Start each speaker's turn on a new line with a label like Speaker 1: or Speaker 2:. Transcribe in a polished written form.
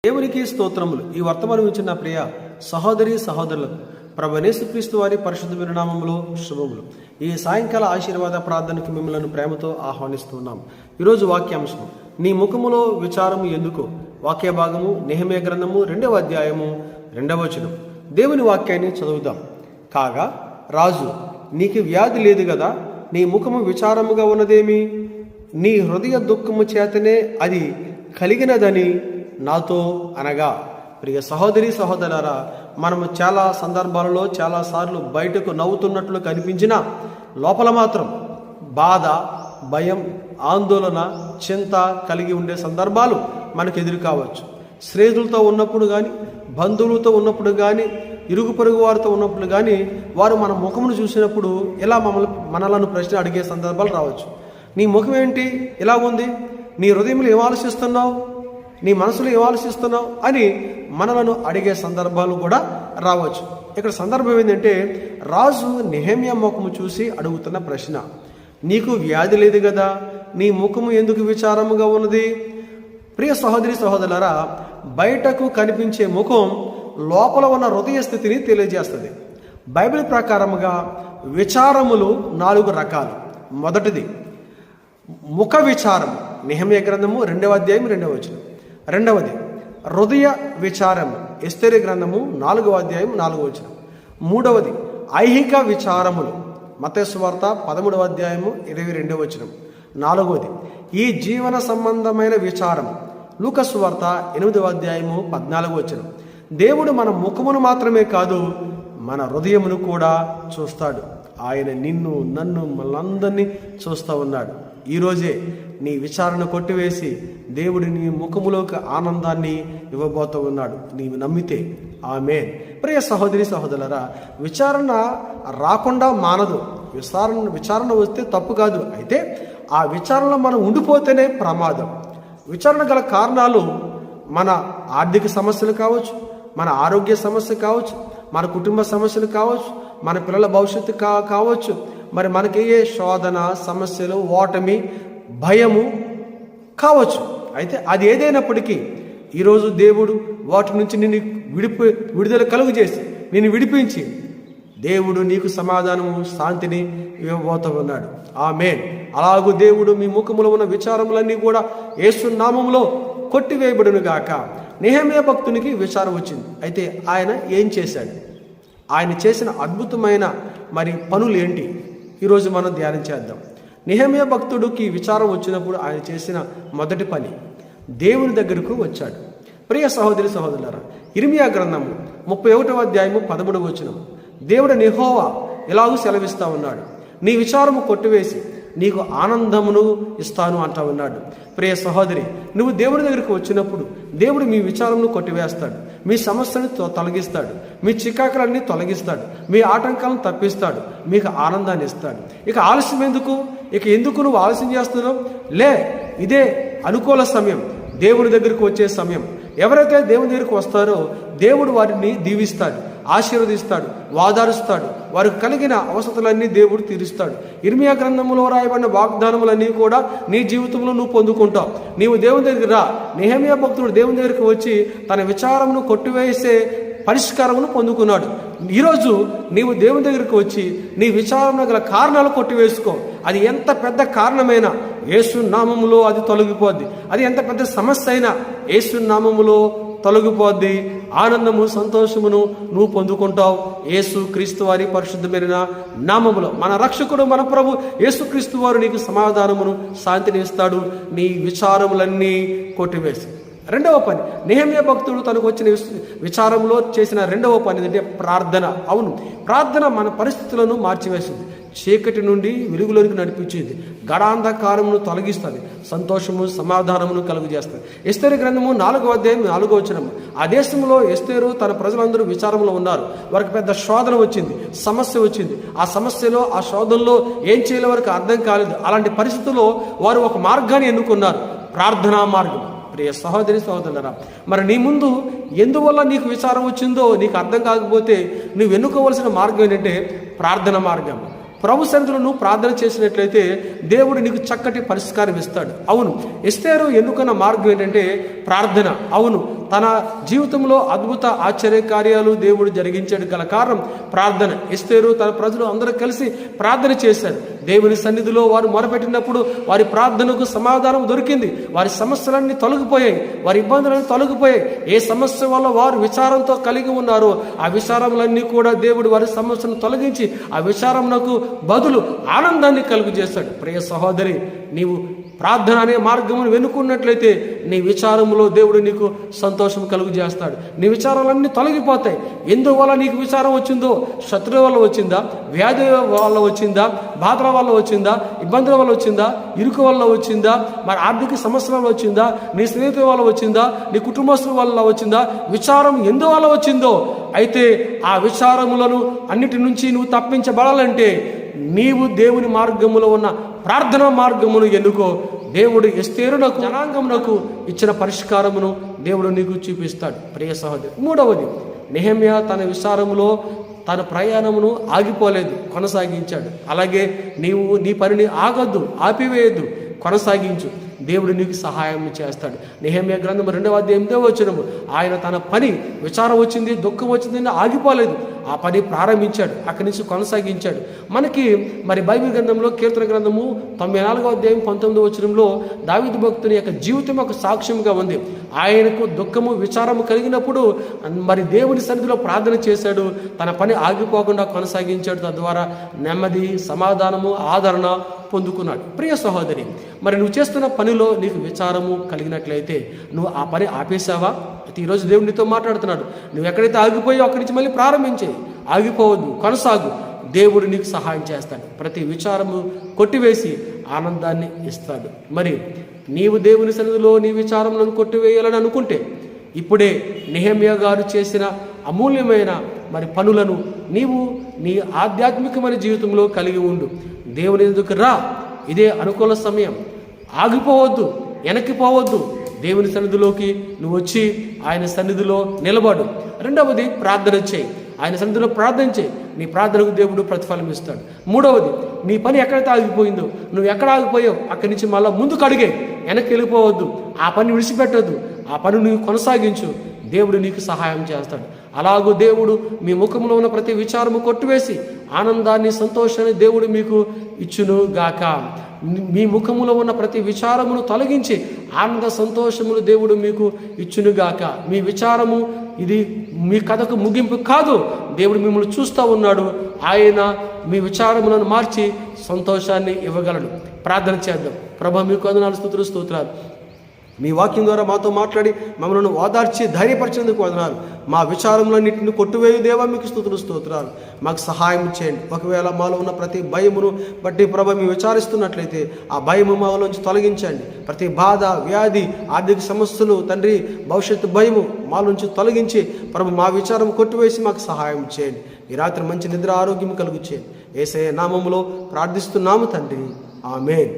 Speaker 1: దేవునికి స్తోత్రములు. ఈ వర్తమానం ఇచ్చిన ప్రియ సహోదరి సహోదరులకు ప్రభువైన యేసుక్రీస్తు వారి పరిశుద్ధమైన నామములో శుభములు. ఈ సాయంకాల ఆశీర్వాద ప్రార్థనకు మిమ్మల్ని ప్రేమతో ఆహ్వానిస్తున్నాం. ఈరోజు వాక్యాంశం, నీ ముఖములో విచారము ఎందుకు? వాక్య భాగము నెహెమ్యా గ్రంథము 2వ అధ్యాయము 2వ వచనం. దేవుని వాక్యాన్ని చదువుదాం. కాగా రాజు, నీకు వ్యాధి లేదు గదా, నీ ముఖము విచారముగా ఉన్నదేమి? నీ హృదయ దుఃఖము చేతనే అది కలిగినదని నాతో అనగా. ప్రియ సహోదరి సహోదరులారా, మనము చాలా సందర్భాలలో చాలాసార్లు బయటకు నవ్వుతున్నట్లు కనిపించినా లోపల మాత్రం బాధ, భయం, ఆందోళన, చింత కలిగి ఉండే సందర్భాలు మనకు ఎదురు కావచ్చు. స్నేహితులతో ఉన్నప్పుడు కానీ, బంధువులతో ఉన్నప్పుడు కానీ, ఇరుగు పొరుగు వారితో ఉన్నప్పుడు కానీ వారు మన ముఖమును చూసినప్పుడు ఇలా మనలను ప్రశ్న అడిగే సందర్భాలు రావచ్చు. నీ ముఖం ఏంటి ఇలా ఉంది? నీ హృదయంలో ఏం ఆలోచిస్తున్నావు? నీ మనసులో ఏం ఆలోచిస్తున్నావు అని మనలను అడిగే సందర్భాలు కూడా రావచ్చు. ఇక్కడ సందర్భం ఏంటంటే, రాజు నెహెమ్యా ముఖము చూసి అడుగుతున్న ప్రశ్న, నీకు వ్యాధి లేదు కదా, నీ ముఖము ఎందుకు విచారముగా ఉన్నది? ప్రియ సహోదరి సహోదరులారా, బయటకు కనిపించే ముఖం లోపల ఉన్న హృదయ స్థితిని తెలియజేస్తుంది. బైబిల్ ప్రకారముగా విచారములు 4 రకాలు. మొదటిది ముఖ విచారం, నెహెమ్యా గ్రంథము 2వ అధ్యాయం 2వ వచనం. రెండవది హృదయ విచారం, ఎస్తేరు గ్రంథము 4వ అధ్యాయం 4వ వచనం. మూడవది ఐహిక విచారములు, మత్తయి సువార్త 13వ అధ్యాయము 22వ వచనం. నాలుగవది ఈ జీవన సంబంధమైన విచారం, లూకా సువార్త 8వ అధ్యాయము 14వ వచనం. దేవుడు మన ముఖమును మాత్రమే కాదు, మన హృదయమును కూడా చూస్తాడు. ఆయన నిన్ను, నన్ను, మనందరినీ చూస్తూ ఉన్నాడు. ఈరోజే నీ విచారణ కొట్టివేసి దేవుడు నీ ముఖములోకి ఆనందాన్ని ఇవ్వబోతూ ఉన్నాడు, నీవు నమ్మితే. ఆమేన్. ప్రియ సహోదరి సహోదరులారా, విచారణ రాకుండా మానదు. విచారణ వస్తే తప్పు కాదు, అయితే ఆ విచారణలో మనం ఉండిపోతేనే ప్రమాదం. విచారణ గల కారణాలు మన ఆర్థిక సమస్యలు కావచ్చు, మన ఆరోగ్య సమస్య కావచ్చు, మన కుటుంబ సమస్యలు కావచ్చు, మన పిల్లల భవిష్యత్తు కావచ్చు, మరి మనకి ఏ శోధన, సమస్యలు, ఓటమి, భయము కావచ్చు. అయితే అది ఏదైనప్పటికీ ఈరోజు దేవుడు వాటి నుంచి నిన్ను విడుదల కలుగు చేసి నిన్ను విడిపించి దేవుడు నీకు సమాధానము, శాంతిని ఇవ్వబోతూ ఉన్నాడు. ఆమేన్. అలాగూ దేవుడు మీ ముఖములో ఉన్న విచారములన్నీ కూడా యేసు నామములో కొట్టివేయబడును గాక. నెహెమ్యా భక్తునికి విచారం వచ్చింది. అయితే ఆయన ఏం చేశాడు? ఆయన చేసిన అద్భుతమైన మరి పనులు ఏంటి? ఈరోజు మనం ధ్యానం చేద్దాం. నెహెమ్యా భక్తుడికి విచారం వచ్చినప్పుడు ఆయన చేసిన మొదటి పని, దేవుని దగ్గరకు వచ్చాడు. ప్రియ సహోదరి సహోదరులారా, ఇర్మియా గ్రంథము 31వ అధ్యాయము 13వ వచనం. దేవుడు యెహోవా ఇలాగూ సెలవిస్తా ఉన్నాడు, నీ విచారము కొట్టివేసి నీకు ఆనందమును ఇస్తాను అంటా ఉన్నాడు. ప్రియ సహోదరి, నువ్వు దేవుడి దగ్గరికి వచ్చినప్పుడు దేవుడు మీ విచారమును కొట్టివేస్తాడు, మీ సమస్యను తొలగిస్తాడు, మీ చికాకులన్నీ తొలగిస్తాడు, మీ ఆటంకాలను తప్పిస్తాడు, మీకు ఆనందాన్ని ఇస్తాడు. ఇక ఆలస్యం ఎందుకు? ఇక ఎందుకు నువ్వు ఆలస్యం చేస్తున్నావు? ఇదే అనుకూల సమయం, దేవుడి దగ్గరికి వచ్చే సమయం. ఎవరైతే దేవుని దగ్గరికి వస్తారో దేవుడు వారిని దీవిస్తాడు, ఆశీర్వదిస్తాడు, వాదారుస్తాడు, వారికి కలిగిన అవసరతలన్నీ దేవుడు తీరుస్తాడు. ఇర్మియా గ్రంథంలో రాయబడిన వాగ్దానములన్నీ కూడా నీ జీవితంలో నువ్వు పొందుకుంటావు. నీవు దేవుని దగ్గరికి రా. నెహెమ్యా భక్తుడు దేవుని దగ్గరికి వచ్చి తన విచారమును కొట్టివేసే పరిష్కారమును పొందుకున్నాడు. ఈరోజు నీవు దేవుని దగ్గరికి వచ్చి నీ విచారణ గల కారణాలు కొట్టివేసుకో. అది ఎంత పెద్ద కారణమైనా యేసు నామములో అది తొలగిపోద్ది. అది ఎంత పెద్ద సమస్య అయినా యేసు నామములో తొలగిపోద్ది. ఆనందము, సంతోషమును నువ్వు పొందుకుంటావు. యేసు క్రీస్తు వారి పరిశుద్ధమైన నామములో మన రక్షకుడు, మన ప్రభు యేసు క్రీస్తు వారు నీకు సమాధానమును, శాంతిని ఇస్తాడు. నీ విచారములన్నీ కొట్టివేసి. రెండవ పని, నెహెమ్యా భక్తుడు తనకు వచ్చిన విచారంలో చేసిన రెండవ పని ఏంటంటే ప్రార్థన. అవును, ప్రార్థన మన పరిస్థితులను మార్చివేస్తుంది, చీకటి నుండి వెలుగులోనికి నడిపించేది, గడాంధకారమును తొలగిస్తుంది, సంతోషము, సమాధానమును కలుగు చేస్తుంది. ఎస్తేరు గ్రంథము 4వ అధ్యాయం 4వ వచనం. ఆ దేశంలో ఎస్తేరు తన ప్రజలందరూ విచారంలో ఉన్నారు. వారికి పెద్ద శోధన వచ్చింది, సమస్య వచ్చింది. ఆ సమస్యలో, ఆ శోధనలో ఏం చేయాలో వారికి అర్థం కాలేదు. అలాంటి పరిస్థితుల్లో వారు ఒక మార్గాన్ని ఎన్నుకున్నారు, ప్రార్థనా మార్గం. ప్రియ సహోదరి సహోదరులారా, మరి నీ ముందు ఎందువల్ల నీకు విచారం వచ్చిందో నీకు అర్థం కాకపోతే నువ్వు ఎన్నుకోవలసిన మార్గం ఏంటంటే ప్రార్థన మార్గం. ప్రభు సన్నిధిలో నువ్వు ప్రార్థన చేసినట్లయితే దేవుడు నీకు చక్కటి పరిష్కారం ఇస్తాడు. అవును, ఎస్తేరు ఎన్నుకున్న మార్గం ఏంటంటే ప్రార్థన. అవును, తన జీవితంలో అద్భుత ఆశ్చర్య కార్యాలు దేవుడు జరిగించాడు గల కారణం ప్రార్థన. ఎస్తేరు తన ప్రజలు అందరూ కలిసి ప్రార్థన చేశారు. దేవుని సన్నిధిలో వారు మొరపెట్టినప్పుడు వారి ప్రార్థనకు సమాధానం దొరికింది. వారి సమస్యలన్నీ తొలగిపోయాయి, వారి ఇబ్బందులన్నీ తొలగిపోయాయి. ఏ సమస్య వల్ల వారు విచారంతో కలిగి ఉన్నారో ఆ విచారములన్నీ కూడా దేవుడు వారి సమస్యను తొలగించి ఆ విచారమునకు బదులు ఆనందాన్ని కలుగు చేశాడు. ప్రియ సహోదరి, నీవు ప్రార్థన అనే మార్గమును వెనుకున్నట్లయితే నీ విచారములో దేవుడు నీకు సంతోషం కలుగు చేస్తాడు. నీ విచారాలన్నీ తొలగిపోతాయి. ఎందువల్ల నీకు విచారం వచ్చిందో, శత్రువు వల్ల వచ్చిందా, వ్యాధి వల్ల వచ్చిందా, బాధల వల్ల వచ్చిందా, ఇబ్బందుల వల్ల వచ్చిందా, ఇరుకు వల్ల వచ్చిందా, మరి ఆర్థిక సమస్యల వల్ల వచ్చిందా, నీ స్నేహితుల వల్ల వచ్చిందా, నీ కుటుంబస్తుల వల్ల వచ్చిందా, విచారం ఎందువల్ల వచ్చిందో, అయితే ఆ విచారములను అన్నిటి నుంచి నువ్వు తప్పించబడాలంటే నీవు దేవుని మార్గములో ఉన్న ప్రార్థనా మార్గమును ఎన్నుకో. దేవుడు ఎస్తేరునకు జనాంగమునకు ఇచ్చిన పరిష్కారమును దేవుడు నీకు చూపిస్తాడు. ప్రియ సహోదరి, మూడవది, నెహెమ్యా తన విచారములో తన ప్రయాణమును ఆగిపోలేదు, కొనసాగించాడు. అలాగే నీవు నీ పనిని ఆగొద్దు, ఆపివేయద్దు, కొనసాగించు. దేవుడు నీకు సహాయం చేస్తాడు. నెహెమ్యా గ్రంథం 2వ అధ్యాయం 8వ వచనము, ఆయన తన పని విచారం వచ్చింది, దుఃఖం వచ్చిందని ఆగిపోలేదు, ఆ పని ప్రారంభించాడు, అక్కడి నుంచి కొనసాగించాడు. మనకి మరి బైబిల్ గ్రంథంలో కీర్తన గ్రంథము 94వ అధ్యాయం 19వ వచనంలో దావీదు భక్తుని యొక్క జీవితం ఒక సాక్ష్యంగా ఉంది. ఆయనకు దుఃఖము విచారము కలిగినప్పుడు మరి దేవుని సన్నిధిలో ప్రార్థన చేశాడు, తన పని ఆగిపోకుండా కొనసాగించాడు, తద్వారా నెమ్మది, సమాధానము, ఆదరణ పొందుకున్నాడు. ప్రియ సహోదరి, మరి నువ్వు చేస్తున్న పనిలో నీకు విచారము కలిగినట్లయితే నువ్వు ఆ పని ఆపేశావా? ఈరోజు దేవుడు నీతో మాట్లాడుతున్నాడు. నువ్వు ఎక్కడైతే ఆగిపోయావో అక్కడి నుంచి మళ్ళీ ప్రారంభించే, ఆగిపోవద్దు, కొనసాగు. దేవుడు నీకు సహాయం చేస్తాడు. ప్రతి విచారము కొట్టివేసి ఆనందాన్ని ఇస్తాడు. మరి నీవు దేవుని సన్నిధిలో నీ విచారములను కొట్టివేయాలని అనుకుంటే ఇప్పుడే నెహెమ్యా గారు చేసిన అమూల్యమైన మరి పనులను నీవు నీ ఆధ్యాత్మికమైన జీవితంలో కలిగి ఉండు. దేవుని ఎదుకు రా, ఇదే అనుకూల సమయం. ఆగిపోవద్దు, వెనక్కిపోవద్దు. దేవుని సన్నిధిలోకి నువ్వు వచ్చి ఆయన సన్నిధిలో నిలబడు. రెండవది, ప్రార్థన చేయి. ఆయన సన్నిధిలో ప్రార్థన చేయి. నీ ప్రార్థనకు దేవుడు ప్రతిఫలం ఇస్తాడు. మూడవది, నీ పని ఎక్కడైతే ఆగిపోయిందో, నువ్వు ఎక్కడ ఆగిపోయావు అక్కడి నుంచి మళ్ళీ ముందుకు అడిగే, వెనక్కి వెళ్ళిపోవద్దు, ఆ పని విడిచిపెట్టద్దు, ఆ పని నువ్వు కొనసాగించు. దేవుడు నీకు సహాయం చేస్తాడు. అలాగూ దేవుడు మీ ముఖంలో ఉన్న ప్రతి విచారము కొట్టివేసి ఆనందాన్ని, సంతోషాన్ని దేవుడు మీకు ఇచ్చును గాక. మీ ముఖములో ఉన్న ప్రతి విచారమును తొలగించి ఆనంద సంతోషములు దేవుడు మీకు ఇచ్చునుగాక. మీ విచారము ఇది మీ కథకు ముగింపు కాదు. దేవుడు మిమ్మల్ని చూస్తూ ఉన్నాడు. ఆయన మీ విచారములను మార్చి సంతోషాన్ని ఇవ్వగలడు. ప్రార్థన చేద్దాం. ప్రభా, మీకు వందనాలు, స్తుతులు, స్తోత్రాలు. మీ వాక్యం ద్వారా మాతో మాట్లాడి మమ్మల్ని ఓదార్చి ధైర్యపరిచేందుకు వందనాలు. మా విచారములన్నింటిని కొట్టువేయు దేవా, మీకు స్తుతులు, స్తోత్రాలు. మాకు సహాయం చేయండి. ఒకవేళ మాలో ఉన్న ప్రతి భయమును బట్టి ప్రభు మేము విచారిస్తున్నట్లయితే ఆ భయము మాలోంచి తొలగించండి. ప్రతి బాధ, వ్యాధి, ఆర్థిక సమస్యలు తండ్రి, భవిష్యత్తు భయము మాలోంచి తొలగించి ప్రభు మా విచారం కొట్టివేసి మాకు సహాయం చేయండి. ఈ రాత్రి మంచి నిద్ర, ఆరోగ్యం కలుగు చేయండి. యేసయ్య నామములో ప్రార్థిస్తున్నాము తండ్రి, ఆమేన్.